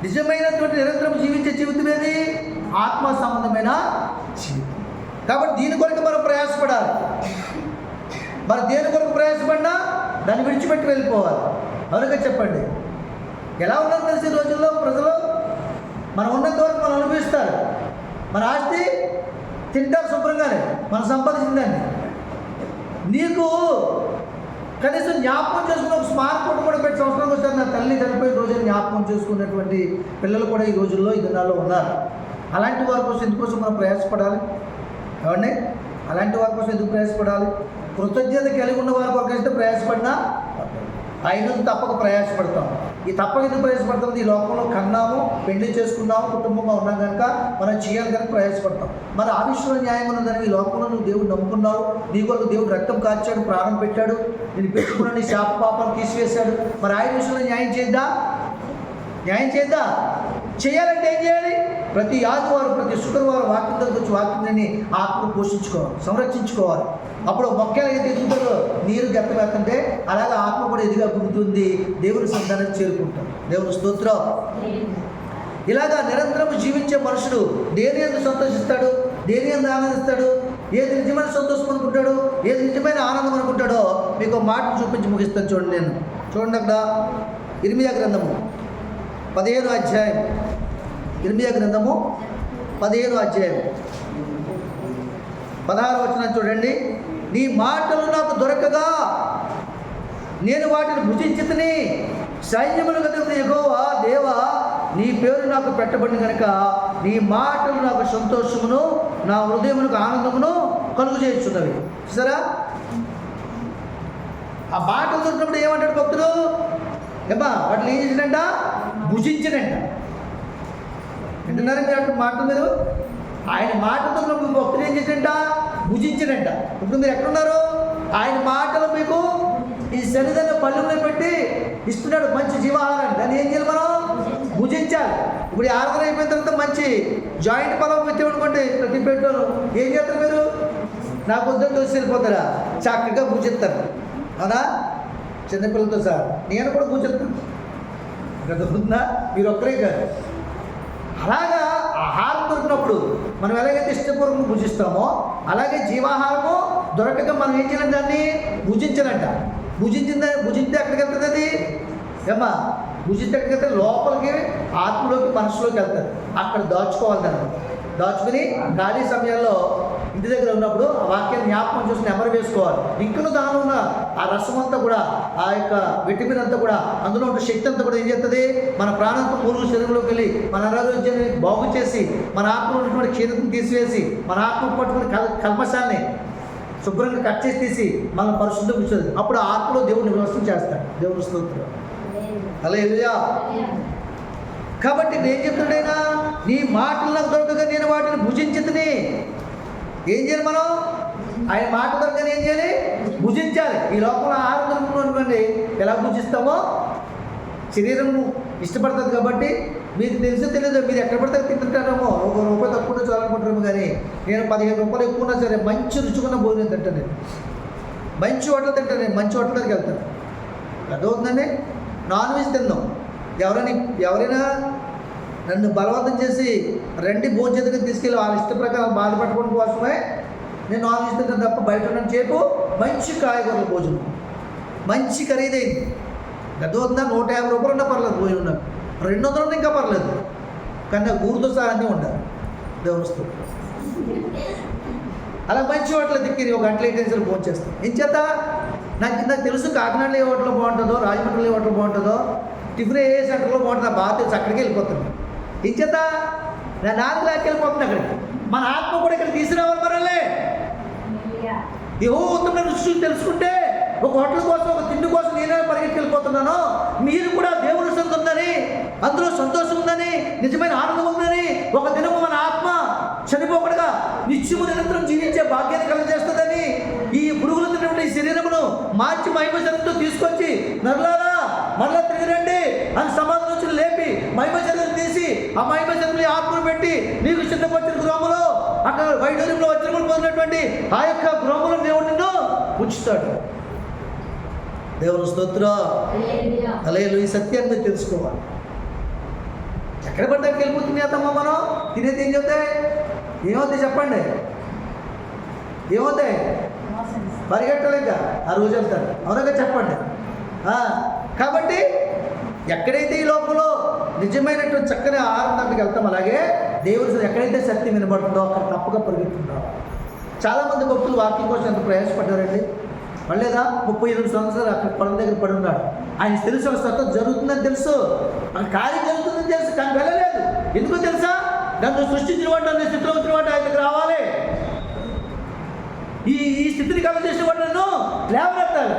నిజమైనటువంటి నిరంతరం జీవించే జీవితం ఏది? ఆత్మ సంబంధమైన జీవితం. కాబట్టి దీని కొరకు మనం ప్రయాసపడాలి. మరి దేని కొరకు ప్రయాసపడినా దాన్ని విడిచిపెట్టి వెళ్ళిపోవాలి. అవునుగా చెప్పండి. ఎలా ఉన్నారు తెలిసి రోజుల్లో ప్రజలు? మనం ఉన్నంత వరకు మనం అనుభవిస్తారు. మన ఆస్తి తింటారు శుభ్రంగానే, మనం సంపాదించిందండి. నీకు కనీసం జ్ఞాపకం చేసుకున్న ఒక స్మార్ట్ ఫోన్ కూడా పెట్టి సంవత్సరానికి వచ్చారు. నా తల్లి చనిపోయిన రోజున జ్ఞాపకం చేసుకున్నటువంటి పిల్లలు కూడా ఈ రోజుల్లో ఈ దినాల్లో ఉన్నారు. అలాంటి వారి కోసం ఎందుకోసం మనం ప్రయాసపడాలి? ఏమండి? అలాంటి వారి కోసం ఎందుకు ప్రయాసపడాలి? కృతజ్ఞత కలిగి ఉన్న వారి కొరకు అయితే ప్రయాసపడినా ఆయన తప్పక ప్రయాసపడతాం. ఈ తప్పక ఎందుకు ప్రయాసపడతాం? ఈ లోకంలో కన్నాము, పెళ్లి చేసుకున్నాము, కుటుంబంగా ఉన్నాం కనుక మనం చేయాలి కనుక ప్రయాసపడతాం. మరి ఆ విషయంలో న్యాయం ఉన్నదని ఈ లోకంలో నువ్వు దేవుడు నమ్ముకున్నావు, నీ కొరకు దేవుడు రక్తం కాచాడు, ప్రాణం పెట్టాడు, నేను పెట్టుకున్న నీ శాప పాపాలు తీసివేశాడు. మరి ఆయన విషయంలో న్యాయం చేద్దా? న్యాయం చేద్దా? చేయాలంటే ఏం చేయాలి? ప్రతి ఆదివారం, ప్రతి శుక్రవారం వాక్యం దగ్గర వచ్చి వాక్యాన్ని ఆత్మను పోషించుకోవాలి, సంరక్షించుకోవాలి. అప్పుడు మొక్కలు అయితే ఎదుగుతారో నీరు గెత్తవేస్తుంటే అలాగే ఆత్మ కూడా ఎదిగా గుర్తుంది, దేవుని సంతానానికి చేరుకుంటాం. దేవుని స్తోత్రం. ఇలాగా నిరంతరం జీవించే మనుషుడు దేని యందు సంతోషిస్తాడు, దేని యందు ఆనందిస్తాడు, ఏది నిజమైన సంతోషం అనుకుంటాడో, ఏది నిజమైన ఆనందం అనుకుంటాడో మీకు మాట చూపించి ముగిస్తాను. చూడండి, నేను చూడండి అక్కడ ఇర్మియా గ్రంథము 15వ అధ్యాయం. ఇర్మియా గ్రంథము 15వ అధ్యాయం 16వ వచనం చూడండి. నీ మాటలు నాకు దొరకగా నేను వాటిని భుజించితిని. సైన్యములకు అధిపతి యెహోవా దేవా, నీ పేరు నాకు పెట్టబడిన కనుక నీ మాటలు నాకు సంతోషమును, నా హృదయమునకు ఆనందమును కలుగు చేస్తున్నవి. చూసారా? ఆ మాటలు దొరికినప్పుడు ఏమంటాడు భక్తుడు? ఏమా వాటిని ఏం చేసినంట? భుజించినంట. వింటున్నారా మీరు అటు మాటలు? మీరు ఆయన మాటలతో భక్తులు ఏం చేసినంట? భుజించినంట. ఇప్పుడు మీరు ఎక్కడున్నారు? ఆయన మాటలు మీకు ఈ శరీరాన్ని పళ్ళులో పెట్టి ఇస్తున్నాడు, మంచి జీవాహారాన్ని. దాన్ని ఏం చేయాలి? మనం భుజించాలి. ఇప్పుడు ఆరాధన అయిపోయిన తర్వాత మంచి జాయింట్ పొలం పెట్టామనుకోండి ప్రతి పెట్టాను, ఏం చేస్తారు మీరు? నాకు వద్దని దోసి వెళ్ళిపోతారా? చక్కగా భుజిస్తారు. అవునా? చిన్నపిల్లలతో సార్ నేను కూడా భుజిస్తాను కదా. మీరు ఒక్కరే కాదు. అలాగా ఆహారం దొరికినప్పుడు మనం ఎలాగైతే ఇష్టపూర్వకంగా భుజిస్తామో అలాగే జీవాహారము దొరకగా మనం ఏం చేయాలి? దాన్ని భుజించాలంట. భుజింస్తే ఎక్కడికి వెళ్తుంది అది? ఏమ్మా భుజిస్తే ఎక్కడికి వెళ్తే లోపలికి, ఆత్మలోకి, మనసులోకి వెళ్తుంది. అక్కడ దాచుకోవాలి. దాన్ని దాచుకుని ఖాళీ సమయాల్లో ఇంటి దగ్గర ఉన్నప్పుడు ఆ వాక్యాన్ని జ్ఞాపకం చూసుకుని నెమరు వేసుకోవాలి. ఇంకను దానిలో ఉన్న ఆ రసం అంతా కూడా, ఆ యొక్క విటమిన్ అంతా కూడా, అందులో ఉన్న శక్తి అంతా కూడా ఏం చేస్తుంది? మన ప్రాణంతో పూర్వ శరీరంలోకి వెళ్ళి మన అనారోగ్యాన్ని బాగు చేసి, మన ఆత్మలో ఉన్నటువంటి క్షీణతను తీసివేసి, మన ఆత్మ పట్టుకుని కల్మశాన్ని శుభ్రంగా కట్ చేసి తీసి మనం పరిశుద్ధం ఇచ్చేది. అప్పుడు ఆత్మలో దేవుడు నివాసం చేస్తాడు. దేవుని స్తోత్రం. హల్లెలూయా. కాబట్టి నేను చెప్తున్నాడైనా నీ మాటలు నాకు దొరకగా నేను వాటిని భుజించితిని. ఏం చేయాలి మనం? ఆయన మాట దొరకని ఏం చేయాలి? భుజించాలి. ఈ లోపల ఆహారం దొరుకుతుంది, ఎలా భుజిస్తామో శరీరము ఇష్టపడుతుంది. కాబట్టి మీకు తెలిసి తెలియదు, మీరు ఎక్కడ పడితే తింటుంటారేమో, ₹1 తక్కువ చాలనుకుంటారేమో. కానీ నేను ₹15 ఎక్కువ ఉన్నా సరే మంచి రుచిగా భోజనం తింటాను. నేను మంచి హోటల్ తింటాను. నేను మంచి హోటల్ దగ్గరికి వెళ్తాను. అదవుతుందండి. నాన్ వెజ్ తిందాం. ఎవరైనా నన్ను బలవంతం చేసి రండి భోజనం తీసుకెళ్ళి వాళ్ళ ఇష్ట ప్రకారం బాధపట్టుకోవడం కోసమే నేను నాన్ వెజ్ తింటాను తప్ప బయట ఉన్న చేపు మంచి కాయగూరల భోజనం, మంచి ఖరీదైంది. గదవుతుందా? ₹150 ఉన్నా పర్లేదు భోజనం. నాకు 200 ఉన్నా ఇంకా పర్లేదు. కానీ నాకు ఊరితో సహా అన్నీ ఉండాలి. దేవునిస్తూ అలా మంచి హోటల్ దిక్కి ఒక గంటలు 8 నిమిషాలు భోజనం చేస్తాను. ఏం చేత నాకు తెలుసు కాకినాడలో ఏ హోటల్ బాగుంటుందో, రాజమండ్రిలో ఏ హోటల్ బాగుంటుందో, టిఫిన్ ఏ సెంటర్లో బాగుంటుందో బాగా తెలుసు. అక్కడికి వెళ్ళిపోతున్నాను. ఏం చేత నా నాలుగు లాక్కి వెళ్ళిపోతుంది అక్కడికి. మన ఆత్మ కూడా ఇక్కడ తీసుకురావాలి. మరలే ఉత్తమ రుచి తెలుసుకుంటే ఒక హోటల్ కోసం, ఒక తిండి కోసం నేనే పరిగెత్తి వెళ్ళిపోతున్నాను. మీరు కూడా దేవుని సంత ఉందని, అందులో సంతోషం ఉందని, నిజమైన ఆనందం ఉందని, ఒక దినము మన ఆత్మ చనిపోకుండా నిత్యము నిరంతరం జీవించే భాగ్యాన్ని కలుగజేస్తుందని, ఈ పురుగులు తిన్నటువంటి ఈ శరీరమును మార్చి మహిమ శరీరంతో తీసుకొచ్చి నరులారా మరలా తిరిగి రండి అని సమాధి నుంచి లేపి మహిమ శరీరం తీసి ఆ మహిమ శరీరంలో ఆత్మను పెట్టి నీకు సిద్ధపరిచిన గృహములో అక్కడ వైడూర్యంలో వజ్రములు పొందినటువంటి ఆ యొక్క గృహములో దేవుడు నిన్ను ఉంచుతాడు. దేవుని స్తోత్రం. హల్లెలూయా. ఈ సత్యాన్ని తెలుసుకోవాలి. ఎక్కడ పడ్డాకి వెళ్ళిపోతుంది అత్తమ్మ మనం తినేది ఏం చెప్తాయి? ఏమవుతాయి చెప్పండి? ఏమవుతాయి? పరిగెట్టలేక ఆ రోజు వెళ్తారు. అవునగా చెప్పండి. కాబట్టి ఎక్కడైతే ఈ లోపల నిజమైనటువంటి చక్కని ఆహారం దగ్గరికి వెళ్తాం, అలాగే దేవుడు ఎక్కడైతే సత్యం వినబడుతుందో అక్కడ తప్పగా పరిగెత్తుంటాం. చాలామంది భక్తులు వాక్యం కోసం ఎంత ప్రయాసపడ్డారండి. పడలేదా? 38 సంవత్సరాలు అక్కడ పొలం దగ్గర పడి ఉన్నాడు. ఆయన తెలుసు స్వతం జరుగుతుందని తెలుసు, అక్కడ కార్యం జరుగుతుందని తెలుసు, కానీ వెళ్ళలేదు. ఎందుకో తెలుసా? నన్ను సృష్టించిన వాడు, నన్ను స్థితిలో వచ్చిన వాడు ఆయన దగ్గర రావాలి. ఈ స్థితిని కలగజేసిన వాడు నన్ను లేవనెత్తాలి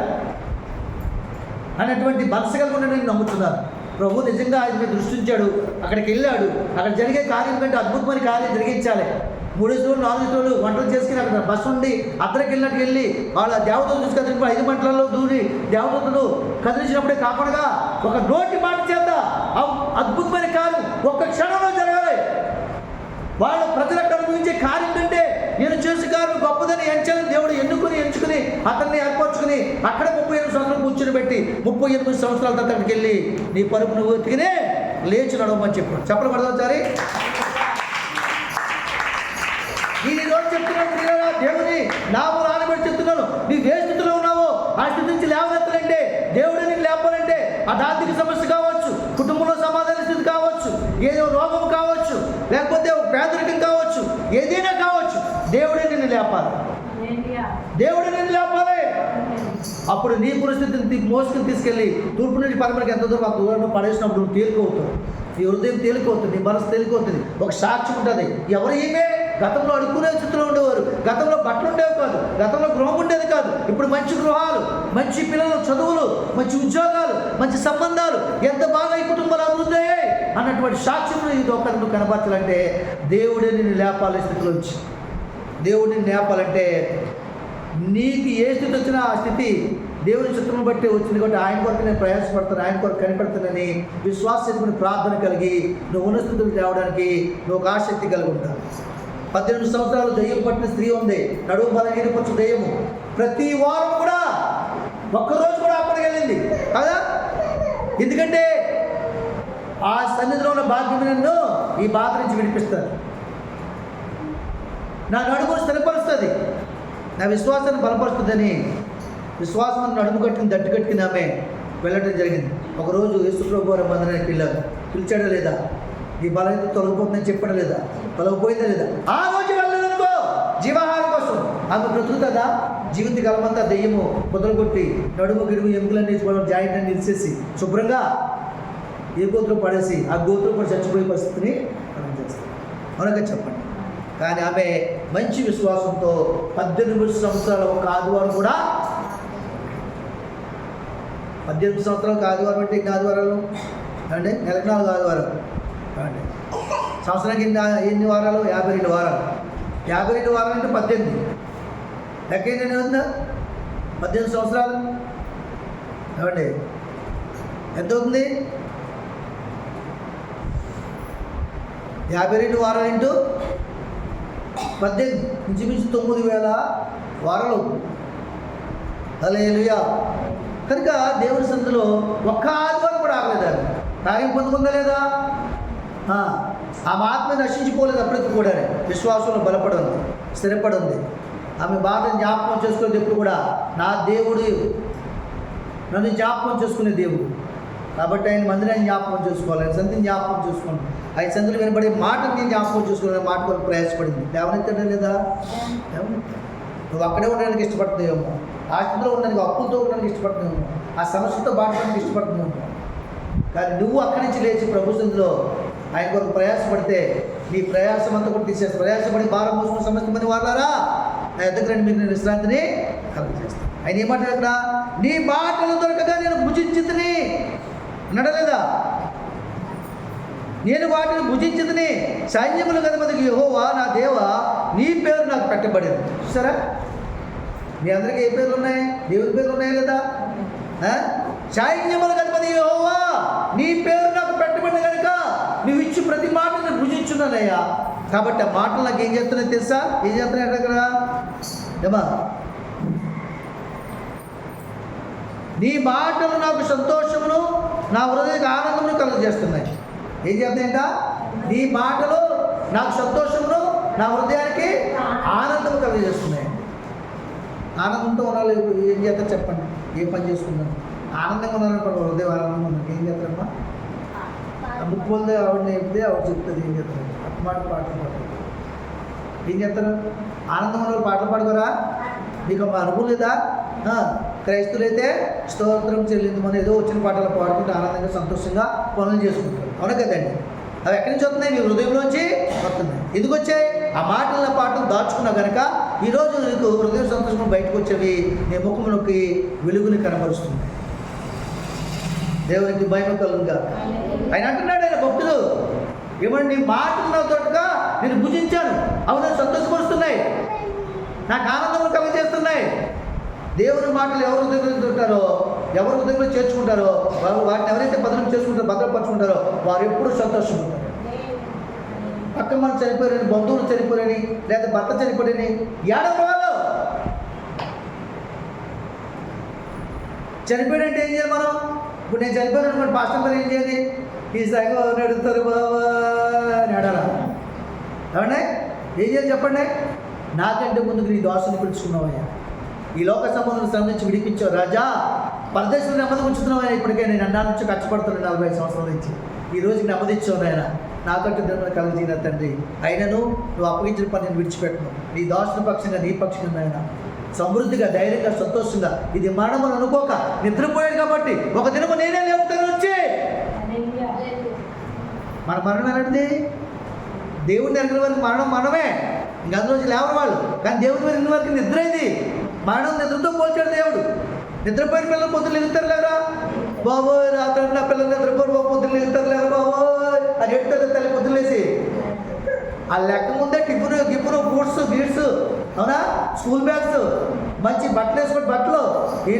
అన్నటువంటి మనసు కలిగి నేను నమ్ముతున్నాను. ప్రభు నిజంగా ఆయన మీద దృష్టించాడు, అక్కడికి వెళ్ళాడు. అక్కడ జరిగే కార్యం కంటే అద్భుతమైన కార్యం జరిగించాలి. 3 రోజులు 4 రోజులు వంటలు చేసుకుని అక్కడ బస్సు ఉండి అద్దరికి వెళ్ళినట్టు వెళ్ళి వాళ్ళ దేవతలు చూసి కదిలినప్పుడు 5 మంటలలో దూరి దేవతలు కదిలించినప్పుడే కాకుండా ఒక నోటి మాట చేత అద్భుతమైన కార్యం ఒక్క క్షణంలో జరగాలి. వాళ్ళ ప్రజలకు అనుభవించే కార్యం కంటే నేను చేసే కార్యం గొప్పదని ఎంచాలని దేవుడు ఎంచుకుని అతన్ని ఏర్పరచుకుని అక్కడ 38 సంవత్సరాలు కూర్చుని పెట్టి 38 సంవత్సరాల తర్వాత అక్కడికి వెళ్ళి నీ పరుపు నువ్వు ఎత్తుకునే లేచి నడవమని చెప్పాడు. చెప్పడం పడదాం. ఈ రోజు చెప్తున్నాను, దేవుని నామం నానబెట్టి చెప్తున్నాను, నీవు ఏ స్థితిలో ఉన్నావో ఆ స్థితి నుంచి లేవనెత్తాలంటే, దేవుడు నేను లేపాలంటే, ఆ ఆర్థిక సమస్య కావచ్చు, కుటుంబంలో సమాధాన స్థితి కావచ్చు, ఏదో రోగం కావచ్చు, లేకపోతే పేదరికం కావచ్చు, ఏదైనా కావచ్చు, దేవుడే నిన్ను లేపాలి. దేవుడు నిన్ను లేపాలి. అప్పుడు నీ పరిస్థితిని మోసుకుని తీసుకెళ్ళి తూర్పు నుంచి పరమరికి ఎంత దూరం ఆ దూరంలో పడేసినప్పుడు నువ్వు తేలికవుతావు. నీ హృదయం తేలికవుతుంది, నీ మనసు తేలికవుతుంది. ఒక సాక్ష్యం ఉంటుంది. ఎవరు ఈమె? గతంలో అడుక్కునే స్థితిలో ఉండేవారు, గతంలో బట్టలు ఉండేవి కాదు, గతంలో గృహం ఉండేది కాదు, ఇప్పుడు మంచి గృహాలు, మంచి పిల్లలు, చదువులు, మంచి ఉద్యోగాలు, మంచి సంబంధాలు, ఎంత బాగా ఈ కుటుంబాలు అభివృద్ధి అయ్యాయి అన్నటువంటి సాక్ష్యం ఈ ఒకరిని కనపరచాలంటే దేవుడే నిన్ను లేపాలి. స్థితిలోంచి దేవుడు నిన్ను లేపాలంటే నీకు ఏ స్థితి వచ్చినా ఆ స్థితి దేవుని చిత్రం బట్టి వచ్చింది కాబట్టి ఆయన కొరకు నేను ప్రయాసపడతాను, ఆయన కొరకు కనిపెడతానని విశ్వాసకుని ప్రార్థన కలిగి నువ్వు ఉన్న స్థితికి తేవడానికి నువ్వు ఒక ఆసక్తి కలిగి ఉంటావు. 18 సంవత్సరాలు దెయ్యం పట్టిన స్త్రీ ఉంది, నడుము బలహీనపరచు దెయ్యము. ప్రతి వారం కూడా ఒక్కరోజు కూడా అక్కడికి వెళ్ళింది కదా. ఎందుకంటే ఆ సన్నిధిలో ఉన్న భాగ్యం నన్ను ఈ బాధ నుంచి విడిపిస్తారు, నా నడుమును స్థిరపరుస్తుంది, నా విశ్వాసాన్ని బలపరుస్తుందని విశ్వాసం నడుము కట్టుకుని దట్టు కట్టుకుని ఆమె వెళ్ళడం జరిగింది. ఒకరోజు యేసుప్రభు వారి మందిరానికి వెళ్ళారు. పిలిచాడా లేదా? ఈ బలహీనత తొలగిపోతుందని చెప్పడం లేదా? తొలగిపోయిందా లేదా? ఆ రోజు వెళ్ళలేదనుకో జీవాహారం కోసం ఆమె బ్రతుకుతుందా? జీవిత కాలమంతా దెయ్యము కుదరగొట్టి నడుము గిడుము ఎముకలన్నీ జాయింట్ అన్ని నిలిచేసి శుభ్రంగా ఏ గోతులు పడేసి ఆ గోతులు కూడా చచ్చిపోయే పరిస్థితిని మనం చేస్తాం. అవునగా చెప్పండి. కానీ ఆమె మంచి విశ్వాసంతో 18 సంవత్సరాల ఒక ఆదివారం కూడా 18 సంవత్సరాలకు ఆదివారం అంటే ఇంకా ఆదివారాలు అంటే నెలకు 4 ఆదివారాలు అంటే సంవత్సరానికి ఎన్ని వారాలు? 52 వారాలు. 52 వారాలు అంటే 18 లెక్క ఏంటంటే ఉందా? 18 సంవత్సరాలు ఏమండి ఎంత అవుతుంది? 52 వారాలు ఇంటూ 18 ఇంచుమించు 9,000 వారాలు అవుతుంది. హల్లెలూయా. కనుక దేవుని సన్నిధిలో ఒక్క ఆదివారం కూడా ఆగలేదు. కార్యం పొందుకుందా లేదా? ఆమె ఆత్మ నశించిపోలేదు. అప్పటికి కూడా విశ్వాసంలో బలపడి ఉంది, స్థిరపడి ఉంది. ఆమె బాధను జ్ఞాపకం చేసుకునేది ఎప్పుడు కూడా నా దేవుడు నన్ను జ్ఞాపకం చేసుకునే దేవుడు కాబట్టి ఆయన మందిరాన్ని జ్ఞాపకం చేసుకోవాలి, ఆయన సంతిని జ్ఞాపకం చేసుకోండి, ఆయన సంతులు వినబడే మాటని జ్ఞాపకం చేసుకోవాలని మాట కొరకు ప్రయాసపడింది. లేవనెత్తాడా లేదా? నువ్వు అక్కడే ఉండడానికి ఇష్టపడుతున్నావేమో, ఆ స్థితిలో ఉండడానికి అప్పులతో ఉండడానికి ఇష్టపడుతున్నావేమో, ఆ సమస్యతో బాధపడడానికి ఇష్టపడుతున్నావేమో. కానీ నువ్వు అక్కడి నుంచి లేచి ప్రభు సన్నిధిలో ఆయన కొరకు ప్రయాసపడితే నీ ప్రయాసం అంతా కూడా తీసేసి ప్రయాసపడి భారం మోసుకుని సమస్య మంది వాడారా నా ఎద్దకు రండి, మీరు నేను విశ్రాంతిని కలుగజేస్తాను. ఆయన ఏమంటాడు అక్కడ? నీ మాటలు దొరకగా నేను భుజించితిని నడలేదా? నేను వాటిని భుజించితిని, సైన్యములు అధిపతికి యెహోవా నా దేవా నీ పేరు నాకు పెట్టబడింది. చూసారా? మీ అందరికీ ఏ పేర్లు ఉన్నాయి? దేవుని పేర్లు ఉన్నాయి లేదా? సైన్యముల అధిపతి యెహోవా నీ పేరు నాకు పెట్టబడింది కనుక నువ్వు ఇచ్చి ప్రతి మాటను భుజించున్నానయ్యా. కాబట్టి ఆ మాటలు నాకు ఏం చేస్తున్నాయి తెలుసా? ఏం చేస్తున్నాయి అక్కడ? ఏమా? నీ మాటలు నాకు సంతోషమును నా హృదయకు ఆనందమును కలుగజేస్తున్నాయి. ఏం చేస్తాయంట? నీ మాటలు నాకు సంతోషమును, నా హృదయానికి ఆనందం కలిగజేస్తున్నాయి. ఆనందంతో ఉండాలి. ఏం చేస్తారు చెప్పండి? ఏ పని చేసుకున్నాను ఆనందంగా ఉన్నారనుకోండి, హృదయం ఆనందంగా ఉన్నాను, ఏం చేస్తారమ్మా? ముక్కు పొందే ఆవిడని చెప్తే ఆవిడ చెప్తుంది. ఏం చేస్తారు? పాటలు పాడతారు. ఏం చేస్తారు? ఆనందం ఉన్న పాటలు పాడుకోరా? మీకు మా అనుభవం లేదా? క్రైస్తులైతే స్తోత్రం చెల్లించమని ఏదో వచ్చిన పాటలు పాడుకుంటూ ఆనందంగా సంతోషంగా పనులు చేసుకుంటారు. అవునా కదండి? అవి ఎక్కడి నుంచి వస్తున్నాయి? నీ హృదయంలోంచి వస్తున్నాయి. ఎందుకు వచ్చాయి? ఆ మాటల పాటలు దాచుకున్నావు కనుక ఈరోజు నీకు హృదయం సంతోషంగా బయటకు వచ్చేవి నీ ముఖంలోకి వెలుగుని కనపరుస్తుంది. దేవునికి మహిమ కలుగుగా. ఆయన అంటున్నాడు, ఆయన భక్తులు ఏమంటే నీ మాటలు నా తోటగా నేను భుజించాను, అవి నన్ను సంతోషపరుస్తున్నాయి, నాకు ఆనందం కలిగజేస్తున్నాయి. దేవుని మాటలు ఎవరు హృదయంలో దొరుకుతారో, ఎవరు హృదయంలో చేర్చుకుంటారో, వాటిని ఎవరైతే భద్రం చేసుకుంటారో, భద్రపరుచుకుంటారో వారు ఎప్పుడు సంతోషంగా ఉంటారు. పక్క మనం చనిపోయారని, బంధువులు చనిపోయారని, లేదా భర్త చనిపోయారని ఏడవ వాళ్ళు చనిపోయాడంటే ఏం చేయాలి మనం? ఇప్పుడు నేను చనిపోయాను అనుకోండి, పాస్టర్ గారు ఏం చేయాలి? ఈ సంఘం నడుస్తారు బాబా అని అడాలా? ఏమండి ఏం చేయాలి చెప్పండి? నాకంటే ముందుకు నీ దోషను పిలుచుకున్నావయ్యా, ఈ లోక సంబంధం శ్రమ నుంచి విడిపించావు రాజా, పరదేశంలో నెమ్మది ఉంచుతున్నావు. ఇప్పటికే నేను అన్నాల నుంచి కష్టపడుతున్నాను 45 సంవత్సరాల నుంచి, ఈ రోజుకి నెమ్మదిచ్చావు నాయన, నాకంటే ధర్మం కలిగిన తండ్రి. అయినను నువ్వు అప్పగించిన పని నేను విడిచిపెట్టను, నీ దోషణ పక్షంగా నీ పక్షంగా ఆయన సమృద్ధిగా, ధైర్యంగా, సంతోషంగా. ఇది మరణం అని అనుకోక నిద్రపోయాడు కాబట్టి ఒక దినము నేనే లేపుతాను వచ్చి. మన మరణం ఎలాంటిది? దేవుడిని ఎరిగిన వరకు మరణం మనమే, ఇంకా అందులోంచి లేవని వాళ్ళు. కానీ దేవుడిని ఎరిగిన వరకు నిద్ర అయింది. మరణం నిద్రతో పోల్చాడు దేవుడు. నిద్రపోయిన పిల్లలు పొద్దులు ఎగుతారు లేరా బాబోయ్, రాత్రి నా పిల్లలు నిద్రపోరు బాబు, పొద్దులు ఎగుతారు లేరా బాబోయ్ అని చెప్తారు తల్లి పొద్దులేసి. ఆ లెక్క ముందే టిఫిన్ గిఫ్ను ఫ్రూట్స్ గీడ్స్, అవునా, స్కూల్ బ్యాగ్స్, మంచి బట్టలు వేసుకుని బట్టలు,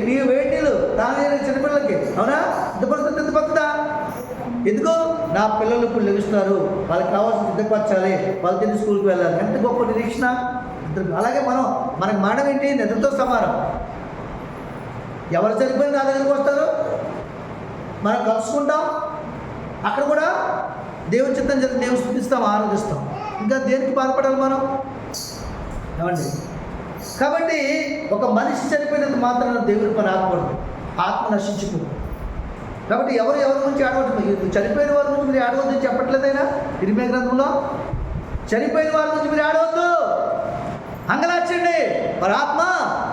నీ వేడి నీళ్ళు తాను చిన్నపిల్లలకి, అవునా, ఇంత పరిస్థితి ఎంత పడుతుందా? ఎందుకు? నా పిల్లలు ఇప్పుడు లెగుస్తారు, వాళ్ళకి కావాల్సిన సిద్ధపరచాలి, వాళ్ళు తిరిగి స్కూల్కి వెళ్ళాలి. ఎంత గొప్ప నిరీక్షణ. అలాగే మనకి మరణం ఏంటి? నిద్రతో సమానం. ఎవరు చనిపోయిన నా దగ్గరికి వస్తారు, మనం కలుసుకుంటాం, అక్కడ కూడా దేవుని చిత్తం జరిగి దేవుని స్థుతిస్తాం, ఆనందిస్తాం. ఇంకా దేనికి బాధపడాలి మనం? ఏమండి? కాబట్టి ఒక మనిషి చనిపోయినంత మాత్రం దేవుని పని ఆగకూడదు, ఆత్మ నశించుకోదు. కాబట్టి ఎవరి గురించి ఆడవద్దు. చనిపోయిన వారి గురించి మీరు ఆడవద్దు చెప్పట్లేదైనా ఇర్మియా గ్రంథంలో? చనిపోయిన వారి గురించి మీరు ఆడవద్దు, అంగలార్చండి. మరి ఆత్మ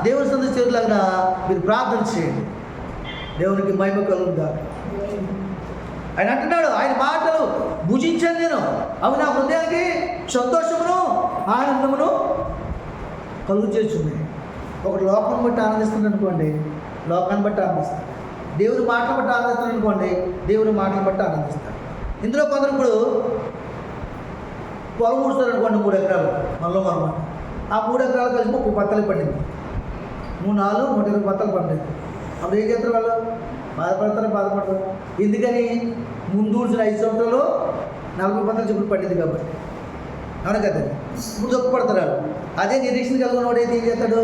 దేవుని సందర్శి చేరులాగా మీరు ప్రార్థన చేయండి. దేవునికి మహిమ కలుగుదా. ఆయన అంటున్నాడు, ఆయన మాటలు భుజించాను నేను, అవి నా హృదయానికి సంతోషమును ఆనందమును కలుగు చేస్తుంది. ఒకటి లోకం బట్టి ఆనందిస్తుంది అనుకోండి, లోకాన్ని బట్టి ఆనందిస్తాడు. దేవుని మాటలు బట్టి ఆనందిస్తాడు అనుకోండి, దేవుని మాటలు బట్టి ఆనందిస్తాడు. ఇందులో కొందరు ఇప్పుడు పొలం ఊడుస్తారు అనుకోండి, 3 ఎకరాలు మనమాట. ఆ 3 ఎకరాలు కలిసి 30 బత్తలు పడింది, 120 బత్తలు పడ్డాయి. అప్పుడు ఏం చేస్తారు వాళ్ళు? బాధపడతారు. ఎందుకని? ముందు ఊడ్చిన 5 సంవత్సరాలు 40 బత్తలు చెప్పుడు పడింది కాబట్టి. అవును కదండి? ఇప్పుడు దుఃఖపడతారు వాళ్ళు. అదే నిరీక్షణ కలిగిన వాడు అయితే ఏం చేస్తాడు?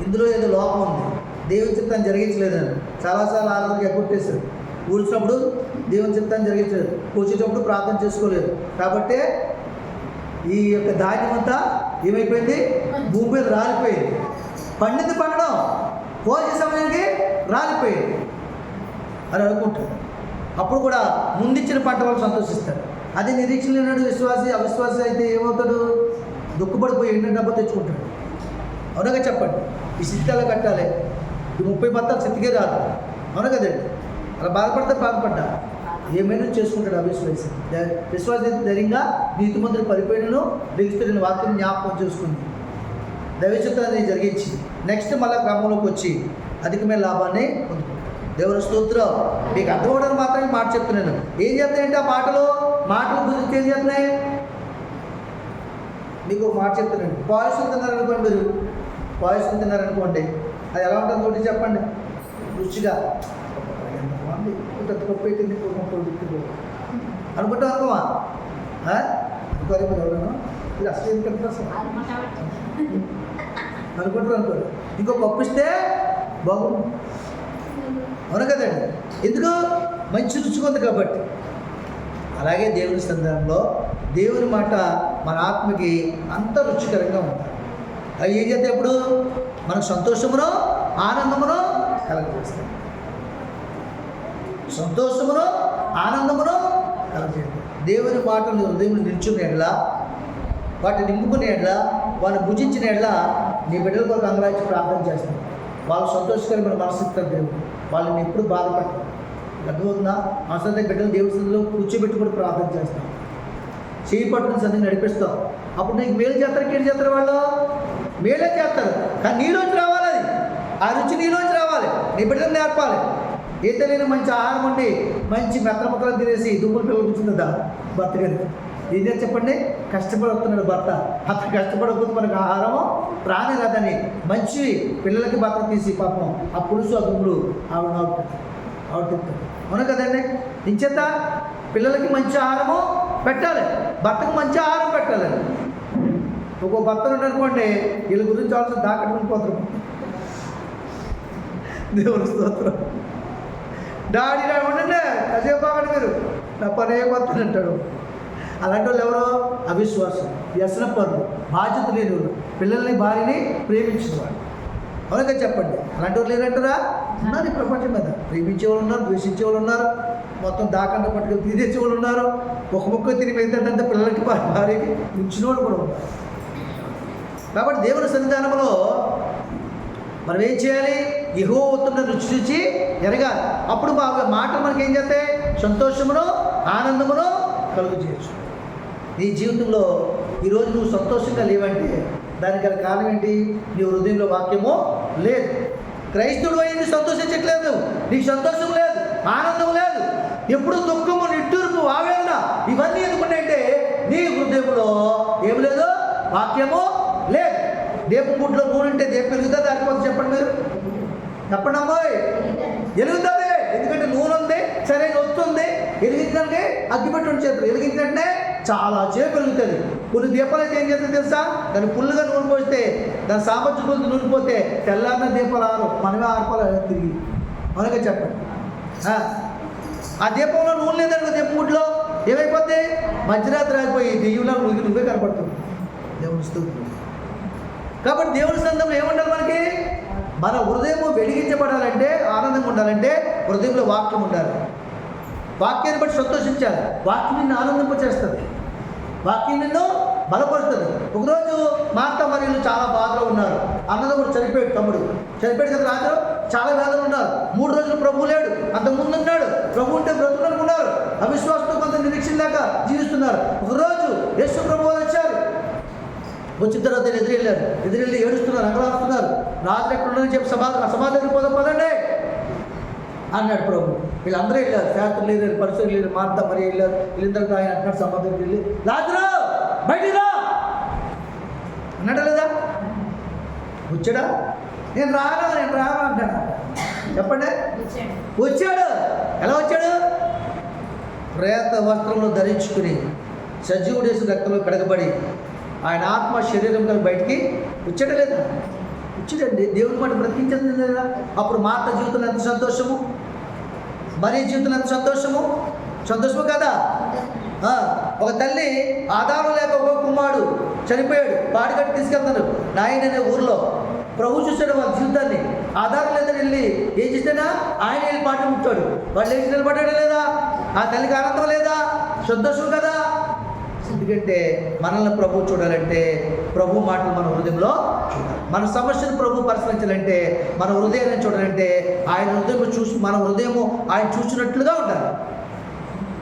ఇందులో ఏదో లోపం ఉంది, దేవుని చిత్తాన్ని జరిగించలేదని చాలాసార్లు ఆలోచనకి ఎగ్గొట్టేశారు. ఊడ్చినప్పుడు దేవుని చిత్తాన్ని జరిగించలేదు, కూర్చేటప్పుడు ప్రార్థన చేసుకోలేదు. కాబట్టి ఈ యొక్క ధాన్యం అంతా ఏమైపోయింది? భూమి మీద రాలిపోయింది. పండింది పండడం, కోసే సమయానికి రాలిపోయింది అని అనుకుంటారు. అప్పుడు కూడా ముందిచ్చిన పంట వాళ్ళు సంతోషిస్తారు. అదే నిరీక్షణ లేనాడు విశ్వాసి అవిశ్వాసి అయితే ఏమవుతాడు? దుఃఖపడిపోయి ఎండిన డబ్బా తెచ్చుకుంటాడు. అవునగా చెప్పండి. ఈ సిత్తాలు కట్టాలి, ఈ 30 బత్తాలు సిత్తికే రాదు. అవును కదండి? అలా బాధపడ్డా ఏమైనా చేసుకుంటాడు అవిశ్వాసి. విశ్వాసి ధైర్యంగా నీతిమంతుడు పరిపోయినను దిగుతున్న వాక్యం జ్ఞాపకం చేసుకుంది, దైవచిత్తాన్ని జరిగించి నెక్స్ట్ మళ్ళీ క్రమంలోకి వచ్చి అధికమైన లాభాన్ని పొందుకుంటాడు. దేవుని స్తోత్రం. మీకు అర్థమవడానికి మాత్రమే మాట చెప్తున్నాను. ఏం చెప్తాయంటే ఆ మాటలు గురించి ఏం చెప్తున్నాయి? మీకు ఒక మాట చెప్తున్నాను. పాయసం తిన్నారనుకోండి, మీరు పాయసం తిన్నారనుకోండి, అది ఎలా ఉంటుంది తోటి చెప్పండి? రుచిగా ఎంతమంది గొప్ప పెట్టింది అనుకుంటాం అనుకోమా? అనుకోరు ఎవరన్నా ఇది అసలు ఏం కలుగుతుంది అసలు అనుకుంటారు అనుకోరు. ఇంకో పప్పు ఇస్తే బాగుంది. అవును కదండి? ఎందుకు? మంచి రుచిగా ఉంది కాబట్టి. అలాగే దేవుని సందర్భంలో దేవుని మాట మన ఆత్మకి అంత రుచికరంగా ఉంటుంది. అవి ఏం చేస్తే ఎప్పుడు మనకు సంతోషమును ఆనందమును కలగజేస్తాయి. సంతోషమును ఆనందమును కలగజేస్తాయి. దేవుని మాటలు హృదయం నిల్చున్న ఎడలా, వాటిని నింపుకునే ఎడలా, వాళ్ళు భుజించిన ఎడలా నీ బిడ్డల కొరకు అంగరాచి ప్రార్థన చేస్తాను. వాళ్ళు సంతోషకరమైన మనసు ఇస్తారు. దేవుడు వాళ్ళని ఎప్పుడు బాధపడతారు. అర్థమవుతుందా? అవసరమైన బిడ్డలు దేవుడి సన్నిధిలో కూర్చోబెట్టుకుని ప్రార్థన చేస్తాం. చేయి పట్టుకుని సన్నిధిని నడిపిస్తాం. అప్పుడు నీకు మేలు చేస్తారు, కీడు చేస్తారు. వాళ్ళు మేలే చేస్తారు, కానీ నీలోంచి రావాలి. అది ఆ రుచి నీలోంచి రావాలి. నీ బిడ్డలు నేర్పాలి. ఏ తెలియని మంచి ఆహారం ఉండి మంచి మెత్త ముక్కలు తినేసి దుమ్ములు పిల్లలు కూర్చుందా భర్త గారు? ఏం చేసి చెప్పండి? కష్టపడి వస్తున్నాడు భర్త. అతను కష్టపడకపోతే మనకు ఆహారము ప్రాణి రాదని మంచి పిల్లలకి భర్త తీసి పాపం ఆ పులుసు ఆ దుమ్ములు ఆవిడ తింటాడు. అవును కదండి? ఇంచేత పిల్లలకి మంచి ఆహారము పెట్టాలి, భర్తకు మంచి ఆహారం పెట్టాలి. ఒక్కో భర్తలు ఉండనుకోండి, వీళ్ళ గురించి ఆలోచన దాకట్టుకుని పోతారు. దేవుని స్తోత్రం. డాడీ ఉండండి, అజయ్ బాగండి, మీరు నా పని ఏమవుతుంది అంటాడు. అలాంటి వాళ్ళు ఎవరో అవిశ్వాసం, వ్యసన పనులు, బాధ్యత లేని వాళ్ళు, పిల్లల్ని భార్యని ప్రేమించిన వాళ్ళు. అవునుగా చెప్పండి, అలాంటి వాళ్ళు లేదంటారా? ఉన్నారు ఈ ప్రపంచం మీద. ప్రేమించే వాళ్ళు ఉన్నారు, ద్వేషించే వాళ్ళు ఉన్నారు, మొత్తం దాకంట పట్టుకుని తీరేసే వాళ్ళు ఉన్నారు, ఒక ముక్క తిరిగి ఏంటంటే పిల్లలకి భార్యకి ఉంచిన వాళ్ళు కూడా ఉన్నారు. కాబట్టి దేవుని సన్నిధానంలో మనం ఏం చేయాలి? యెహోవా ఉత్తమ రుచి రుచి ఎరగాలి. అప్పుడు మాటలు మనకి ఏం చేస్తాయి? సంతోషమును ఆనందమును కలుగు చేయొచ్చు. నీ జీవితంలో ఈరోజు నువ్వు సంతోషంగా లేవంటే దానికి గల కారణం ఏంటి? నీ హృదయంలో వాక్యము లేదు. క్రైస్తవుడు అయింది సంతోషించట్లేదు, నీకు సంతోషం లేదు, ఆనందం లేదు, ఎప్పుడు దుఃఖము, నిట్టూర్పు, ఆవేదన ఇవన్నీ ఎందుకున్నాయంటే నీ హృదయంలో ఏమి లేదు? వాక్యము లేదు. దీపం గుడ్లో నూనె ఉంటే దీపం వెలుగుతుంది, దానికోసం చెప్పండి మీరు. చెప్పండి అమ్మాయి, వెలుగుతుంది. ఎందుకంటే నూనె ఉంది, సరైన వస్తుంది. వెలిగించడానికి అగ్గిపెట్టి ఉంచేస్తారు. వెలిగించంటే చాలా సేపు వెలుగుతుంది. కొన్ని దీపాలు అయితే ఏం చేస్తుంది తెలుసా? దాన్ని ఫుల్గా నూనె పోస్తే, దాని సామర్థ్యం కొద్ది నూనె పోతే తెల్లారిన దీపాలు ఆరు, మనమే ఆర్పాలి తిరిగి. మనకే చెప్పండి. ఆ దీపంలో నూనె లేదనుకో, దీపం గుడ్లో ఏమైపోద్ది? మధ్యరాత్రి ఆగిపోయి దెయ్యంలో నువ్వే కనపడుతుంది. దేవుని స్తోత్రం. కాబట్టి దేవుని సందర్భంలో ఏముండాలి మనకి? మన హృదయం వెలిగించబడాలంటే, ఆనందంగా ఉండాలంటే హృదయంలో వాక్యం ఉండాలి. వాక్యాన్ని బట్టి సంతోషించాలి. వాక్యం నిన్ను ఆనందింపచేస్తుంది, వాక్యం నిన్ను బలపరుస్తుంది. ఒకరోజు మార్త మరియలు చాలా బాధలో ఉన్నారు. అన్నదమ్ముడు చనిపోయాడు, తమ్ముడు చనిపోయాడు కదా. రాజు చాలా వేదనలు ఉన్నారు. 3 రోజులు ప్రభు లేడు, అంతకుముందు ఉన్నాడు. ప్రభు ఉంటే బ్రతుకునుకున్నారు. అవిశ్వాసంతో కొంత నిరీక్షణ లేక జీవిస్తున్నారు. ఒకరోజు యేసు ప్రభు వచ్చారు. వచ్చిన తర్వాత ఎదురెళ్ళి ఏడుస్తున్నారు, అంగలాస్తున్నారు. రాజు ఎక్కడ ఉన్నారని చెప్పి సమాధానం పదండి అన్నాడు ప్రభు. వీళ్ళందరూ వెళ్ళారు, శాస్త్రులు వెళ్ళారు, పరిస్థితులు వెళ్ళారు, మార్త మరి వెళ్ళారు. వెళ్ళిన తర్వాత ఆయన అంటున్నాడు సమాధానం వెళ్ళి, లాజరు బయటికి రా అన్నాడా లేదా? వచ్చాడా? నేను రాను అంటాడు. చెప్పండి, వచ్చాడు. ఎలా వచ్చాడు? ప్రేత వస్త్రంలో ధరించుకుని సజీవుడేసి రక్తంలో కడగబడి ఆయన ఆత్మ శరీరం కలిసి బయటికి వచ్చాడా లేదా? వచ్చాడండి. దేవుని మాట బ్రతికించండి లేదా? అప్పుడు మార్త జీవితంలో ఎంత సంతోషము, మరి జీవితంలో ఎంత సంతోషము కదా. ఒక తల్లి ఆధారం లేక ఒక కుమారుడు చనిపోయాడు, పాడిగట్టి తీసుకెళ్తారు నాయన అనే ఊరిలో. ప్రభు చూశాడు వాళ్ళ జీవితాన్ని. ఆధారం లేదని వెళ్ళి ఏం చేసినా ఆయన వెళ్ళి పాట ముట్టాడు. వాళ్ళు లేచి నిలబడ్డాడా లేదా? ఆ తల్లికి ఆనందం లేదా? సంతోషం కదా. ఎందుకంటే మనల్ని ప్రభు చూడాలంటే ప్రభు మాటలు మన హృదయంలో చూడాలి. మన సమస్యను ప్రభు పరిశీలించాలంటే మన హృదయాన్ని చూడాలంటే ఆయన హృదయం మన హృదయము ఆయన చూసినట్లుగా ఉండాలి.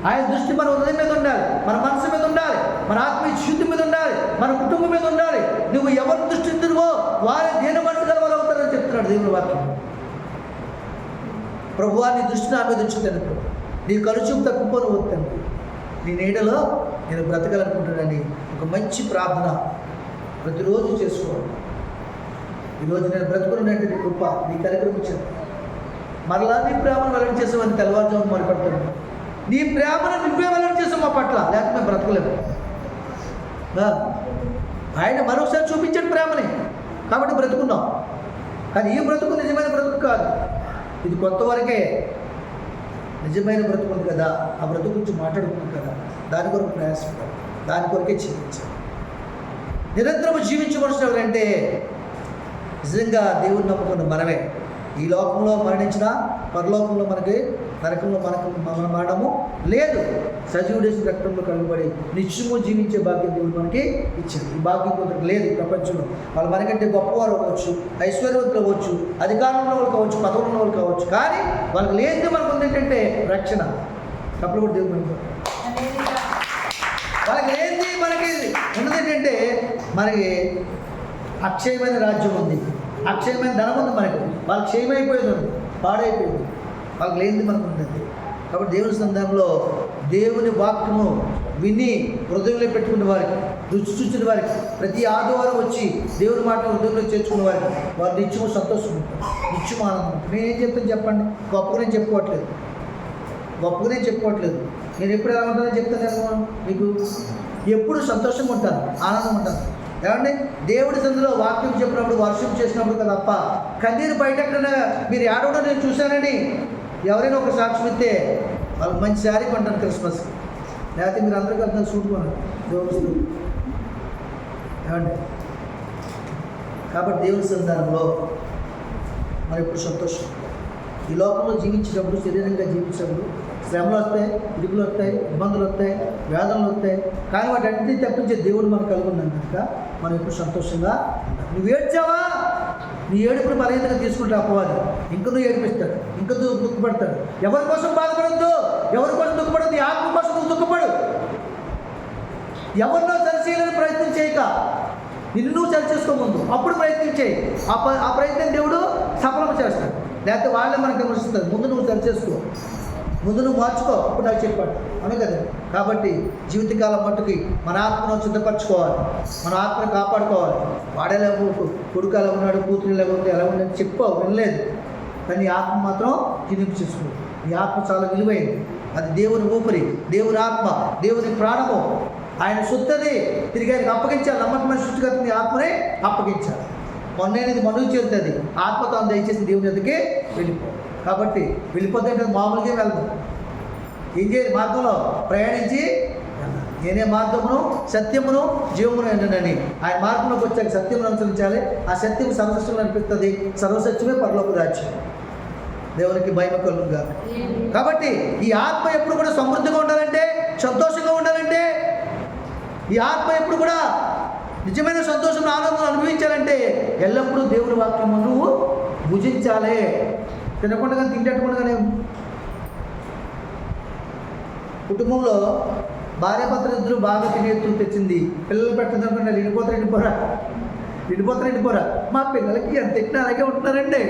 ఆయన దృష్టి మన హృదయం మీద ఉండాలి, మన మనసు మీద ఉండాలి, మన ఆత్మీయ శుద్ధి మీద ఉండాలి, మన కుటుంబం మీద ఉండాలి. నువ్వు ఎవరి దృష్టి తిరుగో వారి దేని మనసు గల వాళ్ళు అవుతారని చెప్తున్నాడు దేవుని వాక్యం. ప్రభువా నీ దృష్టి నా మీద ఉంచుతాను, నీ కలుచూపు తక్కువని వస్తాను, నీ నీడలో నేను బ్రతకాలనుకుంటున్నానని ఒక మంచి ప్రార్థన ప్రతిరోజు చేసుకోవాలి. ఈరోజు నేను బ్రతుకున్నట్టు నీ కృప నీ కనికరించాను. మరలా నీ ప్రేమను వెల్లడి చేసామని తెల్లవారుజామున మొదలుపెడతాను. నీ ప్రేమను నువ్వే వెల్లడి చేసావు మా పట్ల, లేకపోతే మేము బ్రతకలేము. ఆయన మరొకసారి చూపించాడు ప్రేమని, కాబట్టి బ్రతుకున్నాం. కానీ ఈ బ్రతుకు నిజమైన బ్రతుకు కాదు, ఇది కొంతవరకే. నిజమైన బ్రతుకు ఉంది కదా, ఆ బ్రతుకు గురించి మాట్లాడుకున్నాం కదా, దాని కొరకు ప్రయాసపడాలి, దాని కొరకే జీవించాలి. నిరంతరం జీవించవలసిన ఎవరంటే నిజంగా దేవుని నమ్ముకున్న మనమే. ఈ లోకంలో మరణించిన పరలోకంలో మనకి నరకంలో మన మరణము లేదు. సజీవుడేసి రక్తంలో కలుగుబడి నిత్యము జీవించే భాగ్యం దేవుడు మనకి ఇచ్చాడు. ఈ భాగ్యం కొందరికి లేదు ప్రపంచంలో. వాళ్ళు మనకంటే గొప్పవారు అవ్వచ్చు, ఐశ్వర్యవంతులు అవ్వచ్చు, అధికారంలో వాళ్ళు కావచ్చు, పదవుల్లో వాళ్ళు కావచ్చు, కానీ వాళ్ళకి లేదు మనకు ఉంది ఏంటంటే రక్షణ. అప్పుడు కూడా దేవుడు మనకి వాళ్ళకి ఏంటి మనకి ఉన్నది ఏంటంటే మనకి అక్షయమైన రాజ్యం ఉంది, అక్షయమైన ధనం ఉంది మనకి. వాళ్ళకి క్షయమైపోయేది ఉంది, పాడైపోయింది. వాళ్ళకి లేనిది మనకు ఉంటుంది. కాబట్టి దేవుని సందర్భంలో దేవుని వాక్యము విని హృదయంలో పెట్టుకునే వారికి, రుచి చూచిన వారికి, ప్రతి ఆదివారం వచ్చి దేవుని మాటలు హృదయంలో చేర్చుకునే వారికి వారు నిత్యము సంతోషం ఉంటారు, నిత్యము ఆనందం ఉంటారు. నేనేం చెప్తాను చెప్పండి? గొప్పగా నేను చెప్పుకోవట్లేదు, నేను ఎప్పుడు ఎలా ఉంటానని చెప్తాను మీకు. ఎప్పుడు సంతోషంగా ఉంటాను, ఆనందం ఉంటాను. ఏమండి దేవుడి సందులో వాక్యం చెప్పినప్పుడు, వర్షం చేసినప్పుడు కదా తప్ప కన్నీరు బయట ఎక్కడైనా మీరు ఏడవడం నేను చూశానని ఎవరైనా ఒక సాక్ష్యం ఇస్తే వాళ్ళకి మంచి శారీ కొంటాను క్రిస్మస్కి, లేకపోతే మీరు అందరికీ అర్థం చూడుకోండి దేవుడు. ఏమండి కాబట్టి దేవుని సంధానంలో మరి ఇప్పుడు సంతోషం. ఈ లోకంలో జీవించినప్పుడు, శరీరంగా జీవించినప్పుడు శ్రమలు వస్తాయి, ఇరుకులు వస్తాయి, ఇబ్బందులు వస్తాయి, వేదనలు వస్తాయి. కానీ వాటి అన్నింటినీ తప్పించే దేవుడు మనకు కలిగి ఉన్నాం కనుక మనం ఇప్పుడు సంతోషంగా ఉంటాం. నువ్వు ఏడ్చావా, నీ ఏడుపును బలహీనంగా తీసుకుంటే అపవాది ఇంక నువ్వు ఏడిపిస్తాడు, ఇంక నువ్వు దుఃఖపడతాడు. ఎవరి కోసం బాధపడద్దు, ఎవరి కోసం దుఃఖపడద్దు, ఆత్మ కోసం నువ్వు దుఃఖపడు. ఎవరినో సరిచేయాలని ప్రయత్నం చేయక నిన్ను నువ్వు సరి చేసుకోముందు అప్పుడు ప్రయత్నం చేయి. ఆ ప్రయత్నం దేవుడు సఫలం చేస్తాడు. లేకపోతే వాళ్ళే మనకు విమర్శిస్తారు. ముందు నువ్వు సరి చేసుకో, ముందు నువ్వు మార్చుకో, అప్పుడు నాకు చెప్పాడు అవును కదా. కాబట్టి జీవితకాలం మట్టుకి మన ఆత్మను సిద్ధపరచుకోవాలి, మన ఆత్మను కాపాడుకోవాలి. వాడేలా కొడుకు ఎలా ఉన్నాడు, కూతురు ఎలా ఉంది, ఎలా ఉందని చెప్పావు, వినలేదు. కానీ నీ ఆత్మ మాత్రం కినింపు చేసుకో. నీ ఆత్మ చాలా విలువైంది. అది దేవుని ఊపిరి, దేవుని ఆత్మ, దేవుని ప్రాణము. ఆయన సొత్తది తిరిగి ఆయనకు అప్పగించాలి. నమ్మకమైన సృష్టికర్త నీ ఆత్మనే అప్పగించాలి. మొన్ననేది మనుగు చేరుతుంది, ఆత్మతో దయచేసి దేవుని ఎదుకే వెళ్ళిపో. కాబట్టి వెళ్ళిపోతే మామూలుగా వెళ్దాం. ఏం చేయాలి? మార్గంలో ప్రయాణించి నేనే మార్గమును సత్యమును జీవమును ఏంటనని ఆయన మార్గంలోకి వచ్చాక సత్యమును అనుసరించాలి. ఆ సత్యం సర్వసత్యం అనిపిస్తుంది. సర్వసత్యమే పరలోక రాజ్యం. దేవునికి భయం కలుగుగా. కాబట్టి ఈ ఆత్మ ఎప్పుడు కూడా సమృద్ధిగా ఉండాలంటే, సంతోషంగా ఉండాలంటే, ఈ ఆత్మ ఎప్పుడు కూడా నిజమైన సంతోషం ఆనందం అనుభవించాలంటే ఎల్లప్పుడూ దేవుని వాక్యము నువ్వు భుజించాలి. తినకుండా కానీ తింటట్టుకుండగానే కుటుంబంలో భార్యాభర్తలు ఇద్దరు బాగా తినేతులు తెచ్చింది, పిల్లలు పెట్టదనుకుంటే విడిపోతారు. మా పిల్లలకి ఎంత తిట్టినా అలాగే ఉంటున్నారండి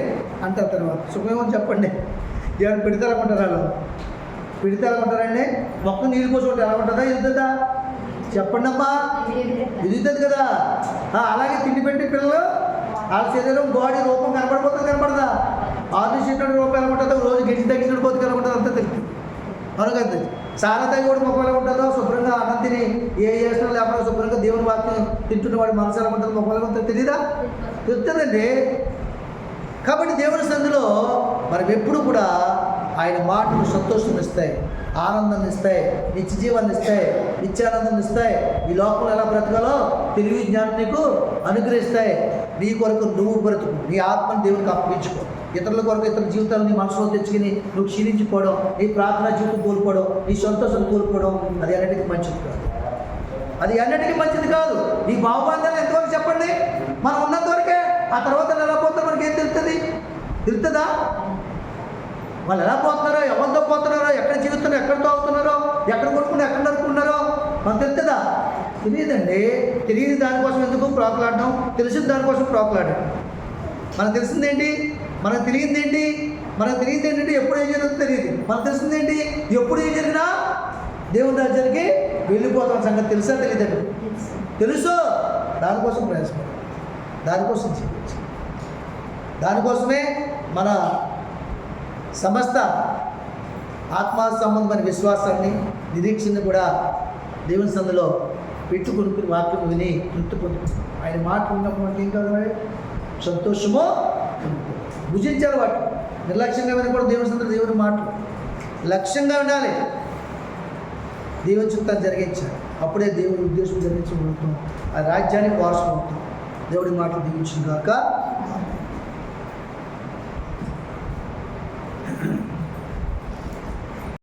అంటారు. తర్వాత సుఖమేమని చెప్పండి, ఏమైనా పెడతారనుకుంటారండి. మొక్క నీళ్ళు పోసి ఉంటే ఎలా ఉంటుందా, ఎదుగుతుందా చెప్పండి అమ్మా, ఎదుగుతుంది కదా. అలాగే తిండి పెట్టి పిల్లలు వాళ్ళ శరీరం బాడీ రూపం కనపడదా, ఆర్టిస్ట్ రూపం ఎలా ఉంటుందో, రోజు గెలిచి తగ్గించిన పోతే కనుకుంటుంది, అంతా తెలుస్తుంది. అవును. సారా తగ్గి కూడా మొక్కలు ఉంటుందో, శుభ్రంగా అన్నం తిని ఏ చేసినా లేకపోతే శుభ్రంగా దేవుని వాక్యం తింటున్న వాడి మనసు ఎలా ఉంటుంది, మొక్కలు ఉంటుందో తెలియదా, తెలుస్తుందండి. కాబట్టి దేవుని సందులో మనం ఎప్పుడు కూడా ఆయన మాటలు సంతోషం ఇస్తాయి, ఆనందాన్ని ఇస్తాయి, నిత్య జీవాన్ని ఇస్తాయి, నిత్యానందాన్ని ఇస్తాయి. ఈ లోకంలో ఎలా బ్రతకాలో తెలివి జ్ఞానం నీకు అనుగ్రహిస్తాయి. నీ కొరకు నువ్వు బ్రతుకు, నీ ఆత్మని దేవునికి అప్పగించుకో. ఇతరుల కొరకు ఇతర జీవితాలు నీ మనసులో తెచ్చుకుని నువ్వు క్షీణించిపోవడం, నీ ప్రార్థనా జీవితం కోల్పోవడం, నీ సంతోషం కోల్పోవడం అది అన్నిటికీ మంచిది కాదు. నీ భావబంధాలు ఎంతవరకు చెప్పండి, మనం ఉన్నంత వరకే. ఆ తర్వాత ఎలా పోతారో మనకి ఏం తెలుస్తుందా? వాళ్ళు ఎలా పోతున్నారో, ఎవరితో పోతున్నారో, ఎక్కడ జీవిస్తున్నారో, ఎక్కడ తాగుతున్నారో, ఎక్కడ కొట్టుకుని ఎక్కడ నరుకున్నారో మనకు తెలుస్తుందా? తెలియదండి. తెలియని దానికోసం ఎందుకు ప్రోకలాడడం, తెలిసిన దానికోసం ప్రోకలాడడం. మనకు తెలిసిందేంటి, మనకు తెలియదేంటి, ఎప్పుడు ఏం జరుగుతుందో తెలియదు. మనకు తెలిసిందేంటి, ఎప్పుడు ఏం జరిగినా దేవుని రాజ్యానికి వెళ్ళిపోతాం సంగతి తెలుసా తెలియదండి? తెలుసు. దానికోసం ప్రయాసపడాలి, దానికోసం జీవించాలి. దానికోసమే మన సమస్త ఆత్మ సంబంధమైన విశ్వాసాన్ని, నిరీక్షణ కూడా దేవుని సందులో పెట్టుకుని వాక్యం విని తృప్తి పొందుకుంటాం. ఆయన మాట ఉన్నప్పుడు ఏం కాదు, సంతోషమో భుజించాలి. వాటి నిర్లక్ష్యంగా వినకూడదు. దేవుని సందులో దేవుని మాటలు లక్ష్యంగా ఉండాలి. దేవుని చిత్తాన్ని జరిగించాలి. అప్పుడే దేవుని ఉద్దేశం జరిగించబడుతాం. ఆ రాజ్యానికి వారసులు అవుతాం. దేవుడి మాటలు దీవించిన గాక.